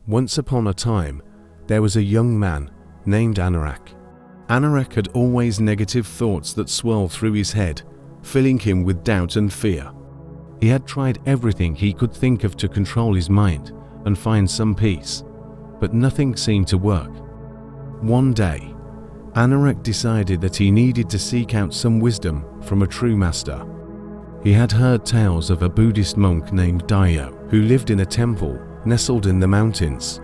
Once upon a time, there was a young man named Anorak. Anorak had always negative thoughts that swirled through his head, filling him with doubt and fear. He had tried everything he could think of to control his mind and find some peace, but nothing seemed to work. One day, Anorak decided that he needed to seek out some wisdom from a true master. He had heard tales of a Buddhist monk named Dio, who lived in a temple nestled in the mountains.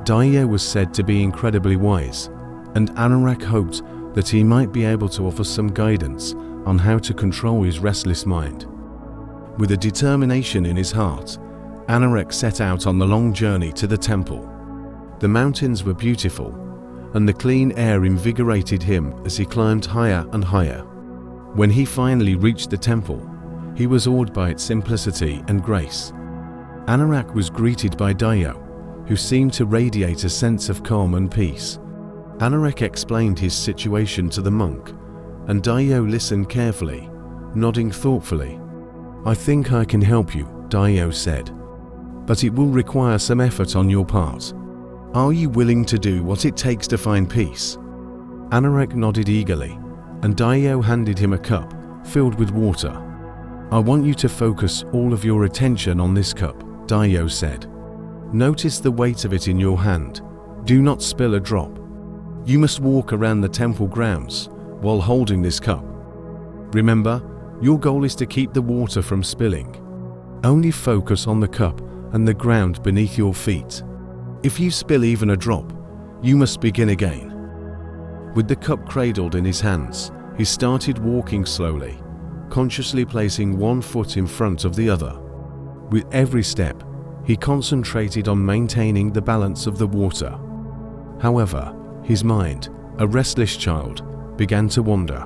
Dio was said to be incredibly wise, and Anorak hoped that he might be able to offer some guidance on how to control his restless mind. With a determination in his heart, Anorak set out on the long journey to the temple. The mountains were beautiful, and the clean air invigorated him as he climbed higher and higher. When he finally reached the temple, he was awed by its simplicity and grace. Anorak was greeted by Dio, who seemed to radiate a sense of calm and peace. Anorak explained his situation to the monk, and Dio listened carefully, nodding thoughtfully. "I think I can help you," Dio said, "but it will require some effort on your part. Are you willing to do what it takes to find peace?" Anorak nodded eagerly, and Dio handed him a cup filled with water. "I want you to focus all of your attention on this cup," Dio said. "Notice the weight of it in your hand. Do not spill a drop. You must walk around the temple grounds while holding this cup. Remember, your goal is to keep the water from spilling. Only focus on the cup and the ground beneath your feet. If you spill even a drop, you must begin again." With the cup cradled in his hands, he started walking slowly, consciously placing one foot in front of the other. With every step, he concentrated on maintaining the balance of the water. However, his mind, a restless child, began to wander.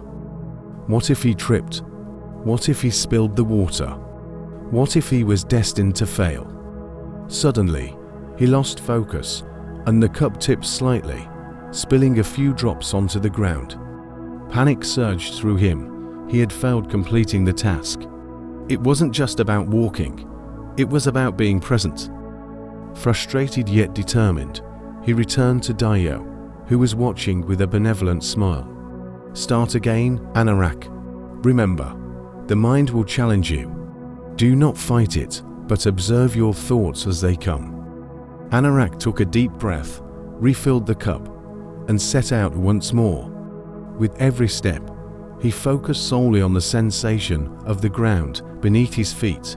What if he tripped? What if he spilled the water? What if he was destined to fail? Suddenly, he lost focus, and the cup tipped slightly, spilling a few drops onto the ground. Panic surged through him. He had failed completing the task. It wasn't just about walking, it was about being present. Frustrated yet determined, he returned to Dio, who was watching with a benevolent smile. "Start again, Anorak. Remember, the mind will challenge you. Do not fight it, but observe your thoughts as they come." Anorak took a deep breath, refilled the cup, and set out once more. With every step, he focused solely on the sensation of the ground beneath his feet.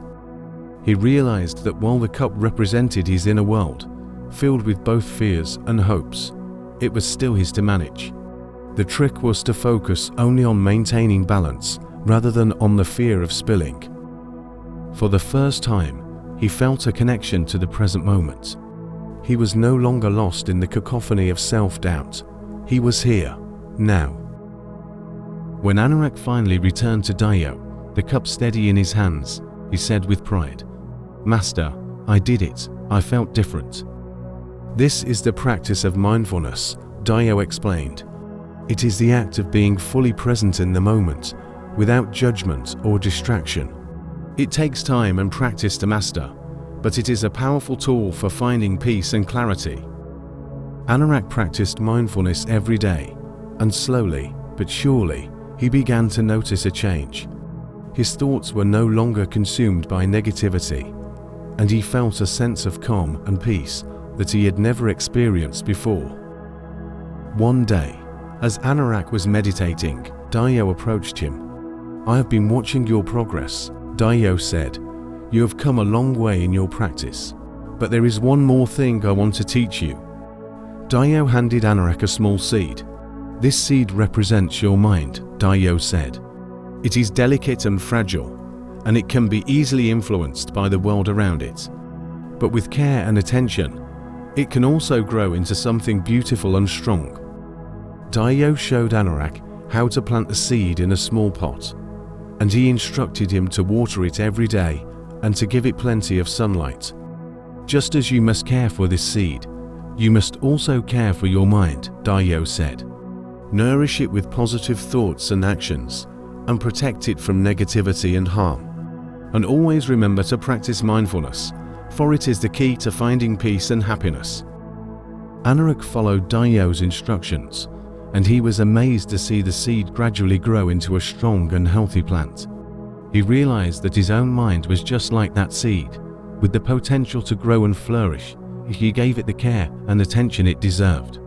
He realized that while the cup represented his inner world, filled with both fears and hopes, it was still his to manage. The trick was to focus only on maintaining balance rather than on the fear of spilling. For the first time, he felt a connection to the present moment. He was no longer lost in the cacophony of self-doubt. He was here, now. When Anorak finally returned to Dio, the cup steady in his hands, he said with pride, "Master, I did it. I felt different." "This is the practice of mindfulness," Dio explained. "It is the act of being fully present in the moment, without judgment or distraction. It takes time and practice to master, but it is a powerful tool for finding peace and clarity." Anorak practiced mindfulness every day, and slowly but surely, he began to notice a change. His thoughts were no longer consumed by negativity, and he felt a sense of calm and peace that he had never experienced before. One day, as Anorak was meditating, Dio approached him. "I have been watching your progress," Dio said. "You have come a long way in your practice, but there is one more thing I want to teach you." Dio handed Anorak a small seed. "This seed represents your mind," Dio said. "It is delicate and fragile, and it can be easily influenced by the world around it. But with care and attention, it can also grow into something beautiful and strong." Dio showed Anorak how to plant the seed in a small pot, and he instructed him to water it every day and to give it plenty of sunlight. "Just as you must care for this seed, you must also care for your mind," Dio said. "Nourish it with positive thoughts and actions, and protect it from negativity and harm. And always remember to practice mindfulness, for it is the key to finding peace and happiness. Anurag followed Daio's instructions, and he was amazed to see the seed gradually grow into a strong and healthy plant. He realized that his own mind was just like that seed, with the potential to grow and flourish if he gave it the care and attention it deserved.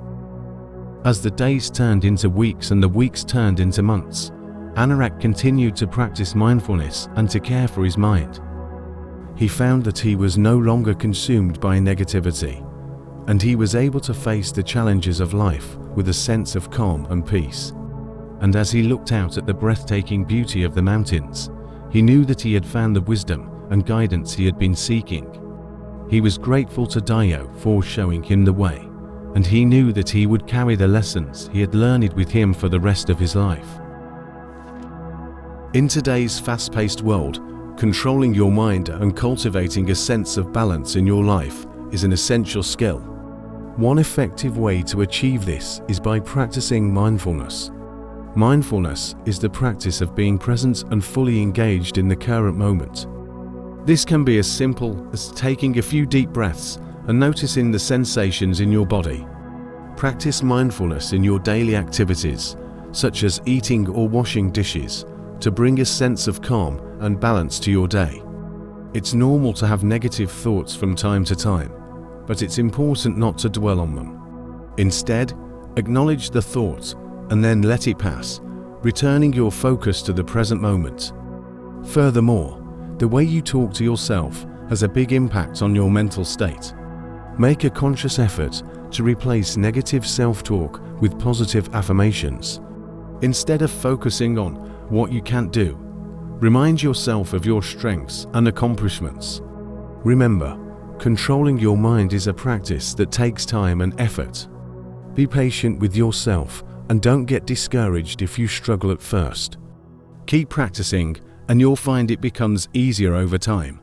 As the days turned into weeks and the weeks turned into months, Anurag continued to practice mindfulness and to care for his mind. He found that he was no longer consumed by negativity, and he was able to face the challenges of life with a sense of calm and peace. And as he looked out at the breathtaking beauty of the mountains, he knew that he had found the wisdom and guidance he had been seeking. He was grateful to Dio for showing him the way, and he knew that he would carry the lessons he had learned with him for the rest of his life. In today's fast-paced world, controlling your mind and cultivating a sense of balance in your life is an essential skill. One effective way to achieve this is by practicing mindfulness. Mindfulness is the practice of being present and fully engaged in the current moment. This can be as simple as taking a few deep breaths and noticing the sensations in your body. Practice mindfulness in your daily activities, such as eating or washing dishes, to bring a sense of calm and balance to your day. It's normal to have negative thoughts from time to time, but it's important not to dwell on them. Instead, acknowledge the thought and then let it pass, returning your focus to the present moment. Furthermore, the way you talk to yourself has a big impact on your mental state. Make a conscious effort to replace negative self-talk with positive affirmations. Instead of focusing on what you can't do, remind yourself of your strengths and accomplishments. Remember, controlling your mind is a practice that takes time and effort. Be patient with yourself and don't get discouraged if you struggle at first. Keep practicing and you'll find it becomes easier over time.